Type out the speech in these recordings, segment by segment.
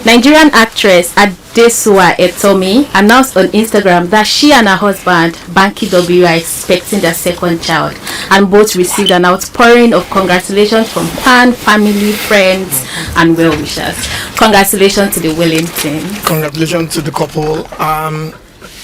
Nigerian actress Adesua announced on Instagram that she and her husband Banky are expecting their second child, and both received an outpouring of congratulations from family, friends, and well-wishers. Congratulations to the Wellington. Congratulations to the couple.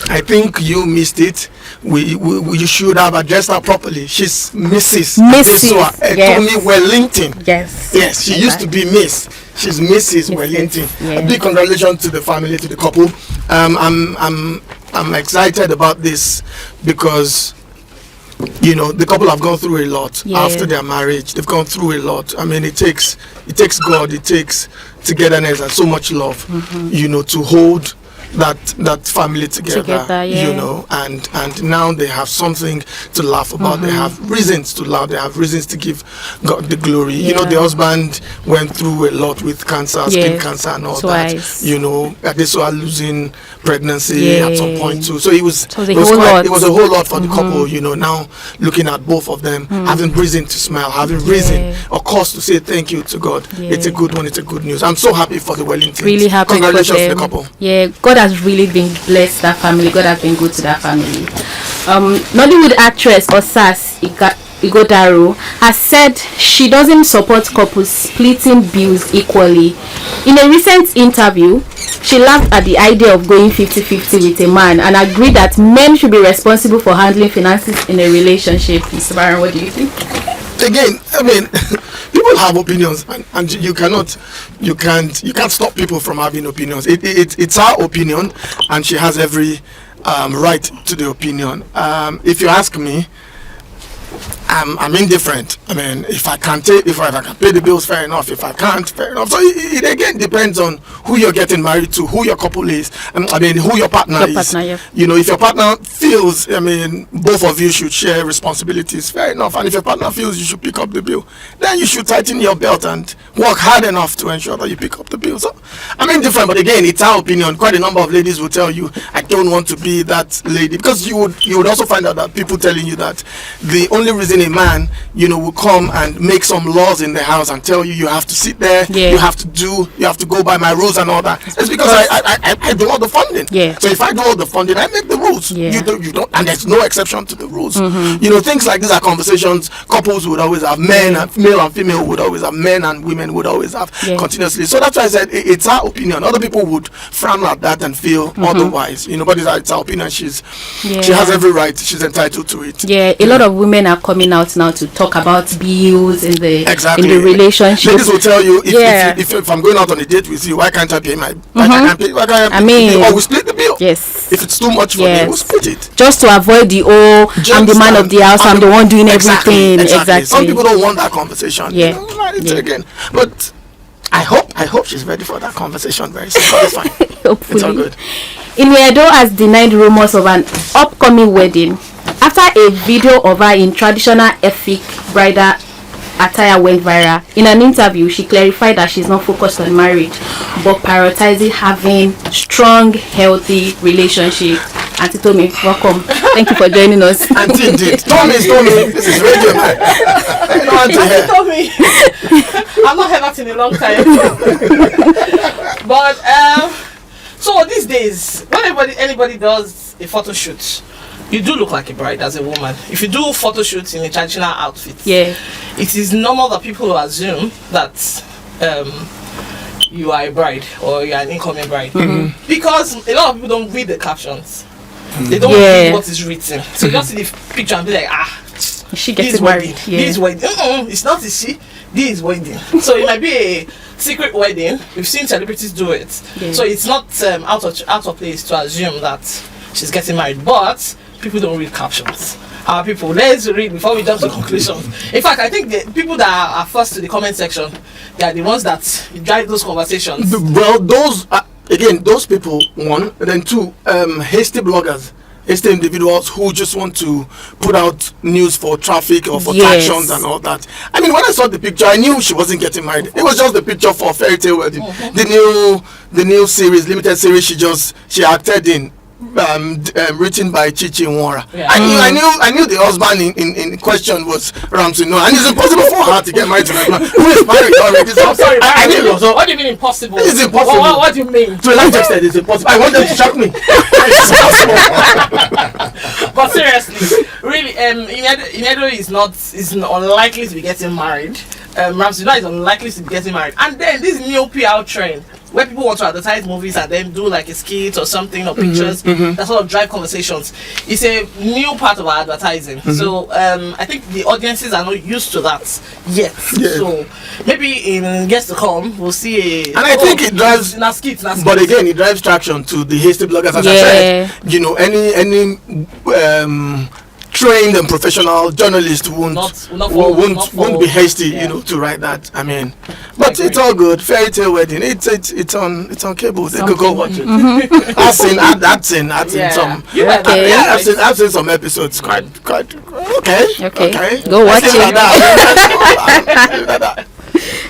I think you missed it. We should have addressed her properly. She's Mrs. Adesua Wellington. Yes, she used to be Miss. She's Mrs. Wellington. A big congratulations to the family, to the couple. I'm excited about this because the couple have gone through a lot after their marriage. They've gone through a lot. I mean, it takes God, it takes togetherness and so much love, to hold that family together, and now they have something to laugh about. They have reasons to laugh. They have reasons to give God the glory. The husband went through a lot with cancer, skin cancer and all that. Adesua losing pregnancy at some point too. So it was a whole lot for the couple. Now looking at both of them, having reason to smile, having reason or cause to say thank you to God. It's a good one. It's a good news. I'm so happy for the Wellingtons. Really happy. Congratulations to the couple. God has really been blessed that family. God has been good to that family. Nollywood actress Osas Igodahro has said she doesn't support couples splitting bills equally. In a recent interview, she laughed at the idea of going 50-50 with a man and agreed that men should be responsible for handling finances in a relationship. Mr. Baron, what do you think? Again, I mean, people have opinions, and you can't stop people from having opinions. It's her opinion, and she has every right to the opinion. If you ask me, I'm indifferent. I mean, if I can pay the bills, fair enough. If I can't, fair enough. So it again depends on who you're getting married to, who your couple is, and who your partner is. If your partner feels, both of you should share responsibilities, fair enough. And if your partner feels you should pick up the bill, then you should tighten your belt and work hard enough to ensure that you pick up the bill. So I'm indifferent, but again, it's our opinion. Quite a number of ladies will tell you, I don't want to be that lady, because you would also find out that people telling you that the only reason a man will come and make some laws in the house and tell you have to sit there, you have to go by my rules and all that, it's because I do all the funding. So if I do all the funding, I make the rules. You don't, and there's no exception to the rules. Things like these are conversations couples would always have, male and female would always have, men and women would always have continuously. So that's why I said it's our opinion. Other people would frown at that and feel otherwise, but it's our opinion. She has every right, she's entitled to it. A lot of women are coming out now to talk about bills in the relationship. Ladies will tell you, if I'm going out on a date with you, why can't I pay my why can't I pay or we split the bill. If it's too much for me, we'll split it. Just to avoid the I'm the man of the house, I'm the one doing everything. Exactly. Some people don't want that conversation. Again. But I hope she's ready for that conversation very soon. It's fine. Hopefully. It's all good. Inuedo has denied rumors of an upcoming wedding after a video of her in traditional Efik bridal attire went viral. In an interview, she clarified that she's not focused on marriage, but prioritizing having strong, healthy relationship. Auntie Tommy, welcome. Thank you for joining us. Auntie, indeed. Tommy, this is radio, man. Auntie Tommy. I've not heard that in a long time. But so these days, when anybody does a photo shoot, you do look like a bride as a woman. If you do photo shoots in a traditional outfit, it is normal that people will assume that you are a bride or you are an incoming bride, because a lot of people don't read the captions. They don't read what is written. So you just see the picture and be like, she gets married. This is wedding. It's not a she. This is wedding. So it might be a secret wedding. We've seen celebrities do it. So it's not out of place to assume that she's getting married. But people don't read captions. Our people, let's read before we jump to conclusions. In fact, I think the people that are first to the comment section, they are the ones that drive those conversations. Well, those people, one, and then two, hasty bloggers, hasty individuals who just want to put out news for traffic or for tractions and all that. I mean, when I saw the picture, I knew she wasn't getting married. It was just the picture for Fairy Tale Wedding, the new series, limited series she acted in. written by Chichi Nwora. Yeah. I knew the husband in question was Ramsey Noah, and it's impossible for her to get married to that man who is married already. So I'm sorry, I knew also. what do you mean impossible? It's impossible. What do you mean? To a large extent, it's impossible. I want them to shock me. It's impossible. But seriously, really, Inedo is unlikely to be getting married. Ramsey Noah is unlikely to be getting married. And then this new PR trend, where people want to advertise movies and then do like a skit or something or pictures that sort of drive conversations. It's a new part of our advertising. So I think the audiences are not used to that yet. Yeah. So maybe in years to come we'll see and I think it drives skits. But again, it drives traction to the hasty bloggers, as I said. You know, any trained and professional journalist won't be hasty, you know, to write that. I mean, but it's all good. Fairy Tale Wedding. It's on cable. They could go watch it. I've seen some. I've seen some episodes. Quite okay. Go watch it.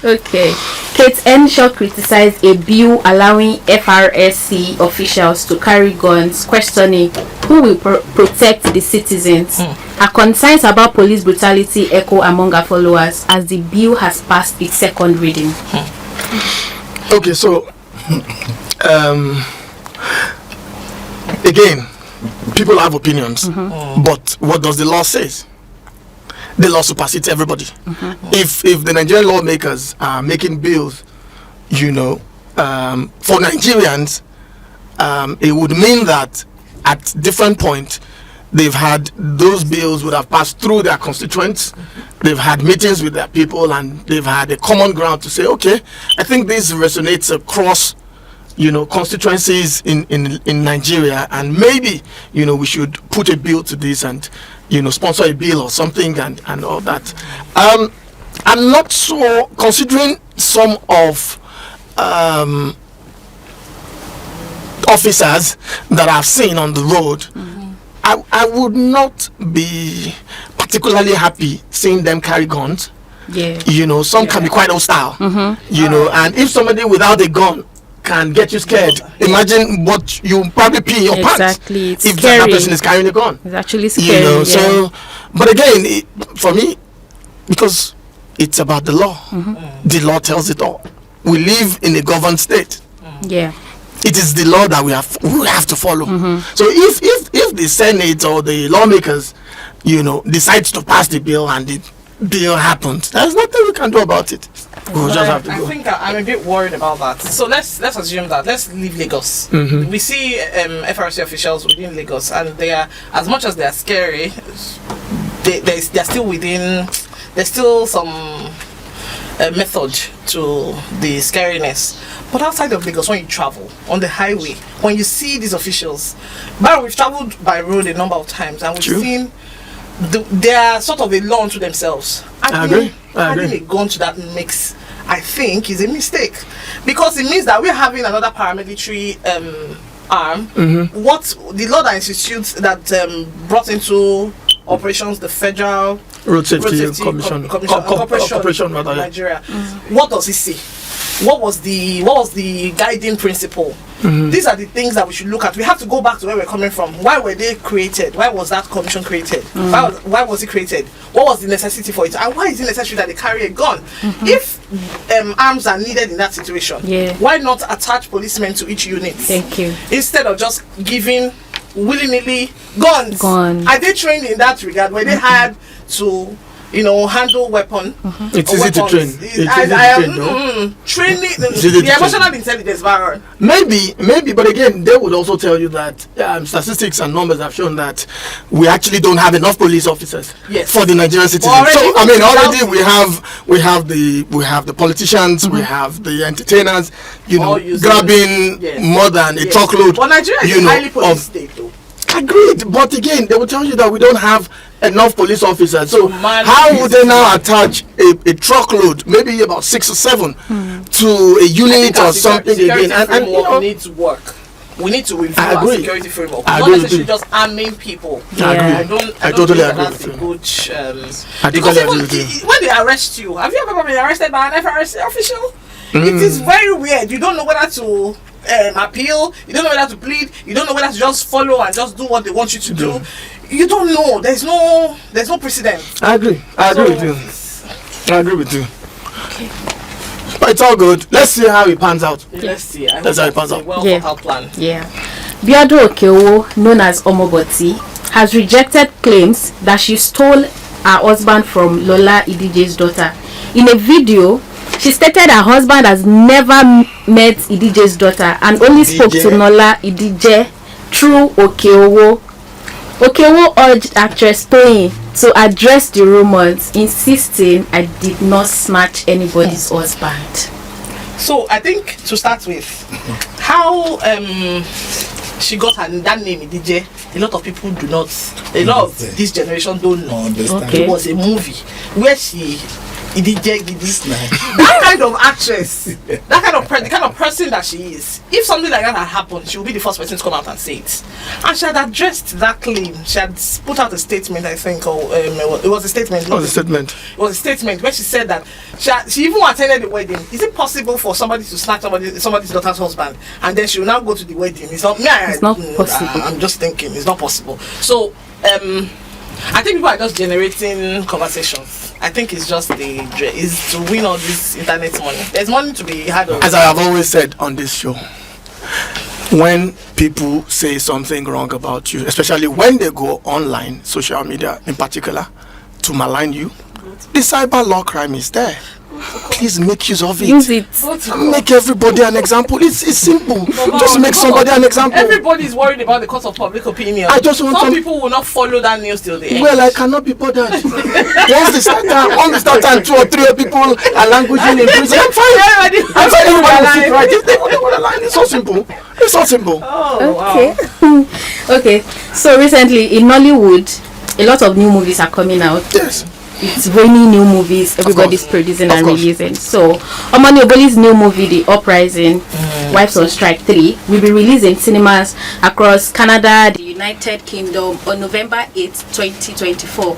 Okay. Kate Henshaw criticized a bill allowing FRSC officials to carry guns, questioning who will protect the citizens. Her concerns about police brutality echo among her followers as the bill has passed its second reading. Okay, so again, people have opinions, but what does the law say? The law supersedes everybody. If the Nigerian lawmakers are making bills, you know, for Nigerians, it would mean that at different points they've had those bills would have passed through their constituents. They've had meetings with their people, and they've had a common ground to say, okay, I think this resonates across, you know, constituencies in Nigeria, and maybe, you know, we should put a bill to this and, you know, sponsor a bill or something and all that. I'm not so, considering some of officers that I've seen on the road, I would not be particularly happy seeing them carry guns. Yeah. You know, some can be quite hostile. You know, and if somebody without a gun can get you scared, imagine what you probably pee in your pants It's if scary. that person is carrying a gun. It's actually scary. You know, so, but again, for me, because it's about the law. The law tells it all. We live in a governed state. Yeah. It is the law that we have to follow. So if the Senate or the lawmakers, you know, decides to pass the bill and the bill happens, there's nothing we can do about it. We'll just have to go. I think I'm a bit worried about that. So let's assume that. Let's leave Lagos. We see FRC officials within Lagos, and they are, as much as they are scary, they're still within. There's still some method to the scariness. But outside of Lagos, when you travel on the highway, when you see these officials, but we've traveled by road a number of times, and we've seen they are sort of a law unto themselves. I agree. Adding a gun to that mix, I think, is a mistake, because it means that we're having another paramilitary arm. What the law that institutes that brought into operations the Federal Road Safety Commission, Corporation rather, Nigeria. What does it say? What was the guiding principle? These are the things that we should look at. We have to go back to where we're coming from. Why were they created? Why was that commission created? Why was it created? What was the necessity for it? And why is it necessary that they carry a gun? If arms are needed in that situation, why not attach policemen to each unit? Thank you. Instead of just giving willy-nilly guns. Are they trained in that regard? Were they hired to, you know, handle weapon? It's easy to train. Training the emotional intelligence, Baron. Maybe, but again, they would also tell you that statistics and numbers have shown that we actually don't have enough police officers for the Nigerian citizens. So I mean, already we have the politicians, we have the entertainers, you know, grabbing more than a truckload. But Nigeria is a highly police state, though. Agreed, but again, they will tell you that we don't have enough police officers. So how would they now attach a truckload, maybe about 6 or 7, to a unit or something again? And you know, needs work. We need to review our security framework. Not necessarily just arming people. I totally agree with you. I totally agree with you. When they arrest you, have you ever been arrested by an FRC official? It is very weird. You don't know whether to appeal. You don't know whether to plead. You don't know whether to just follow and just do what they want you to do. You don't know. There's no precedent. I agree with you. Okay. But it's all good. Let's see how it pans out. Let's see. That's how it pans out. Well thought out plan. Yeah. Biodun Okeowo, known as Omoboti, has rejected claims that she stole her husband from Lola Idije's daughter. In a video, she stated her husband has never met Idije's daughter and only spoke to Lola Idije through Okeowo. Okeowo urged actress Toyin to address the rumors, insisting I did not snatch anybody's husband. So I think to start with, how she got that name Idije, a lot of people do not, a lot of this generation don't know. Okay. It was a movie where she Idije that kind of actress, that kind of the kind of person that she is. If something like that had happened, she would be the first person to come out and say it. And she had addressed that claim. She had put out a statement, I think, or it was a statement. It was a statement. It was a statement where she said that she even attended the wedding. Is it possible for somebody to snatch somebody's daughter's husband and then she will now go to the wedding? It's not possible. I'm just thinking it's not possible. So I think people are just generating conversations. I think it's just is to win all this internet money. There's money to be had. As I have always said on this show, when people say something wrong about you, especially when they go online, social media in particular, to malign you, the cyber law crime is there. Please make use of it. Use it. Make everybody an example. It's simple. Just make somebody an example. Everybody is worried about the cost of public opinion. I just want some people will not follow that news till the end. Well, I cannot be bothered. Once they start time, 2 or 3 people are languishing in prison, I'm fine. Everybody will sit right. If they want to line, it's so simple. It's so simple. Okay. Wow. Okay. So recently in Nollywood, a lot of new movies are coming out. Yes. It's raining new movies. Everybody's producing and releasing. So, Omani Oboli's new movie, The Uprising, Wives on Strike 3, will be released in cinemas across Canada, the United Kingdom on November 8, 2024.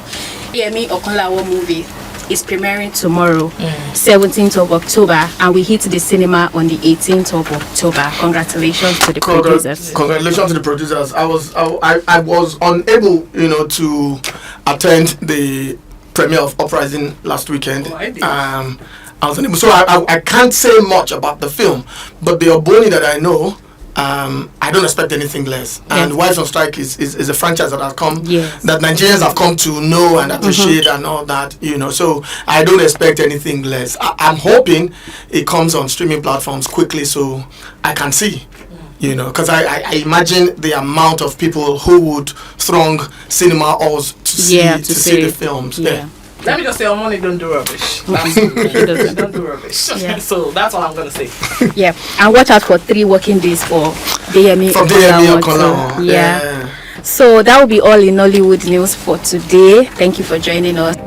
Yemi Okunlawo movie is premiering tomorrow, 17th of October, and we hit the cinema on the 18th of October. Congratulations to the producers. Congratulations to the producers. I was unable, to attend the premiere of Uprising last weekend. I was unable, so I can't say much about the film, but the Oboni that I know, I don't expect anything less. And Wives on Strike is a franchise that has come, that Nigerians have come to know and appreciate and all that, so I don't expect anything less. I'm hoping it comes on streaming platforms quickly so I can see. Because I imagine the amount of people who would throng cinema halls to see the films. Yeah. Let me just say, money don't do rubbish. Don't do rubbish. Yeah. So that's all I'm gonna say. Yeah, and watch out for 3 working days for Deyemi Okunlawo. Yeah. So that will be all in Nollywood news for today. Thank you for joining us.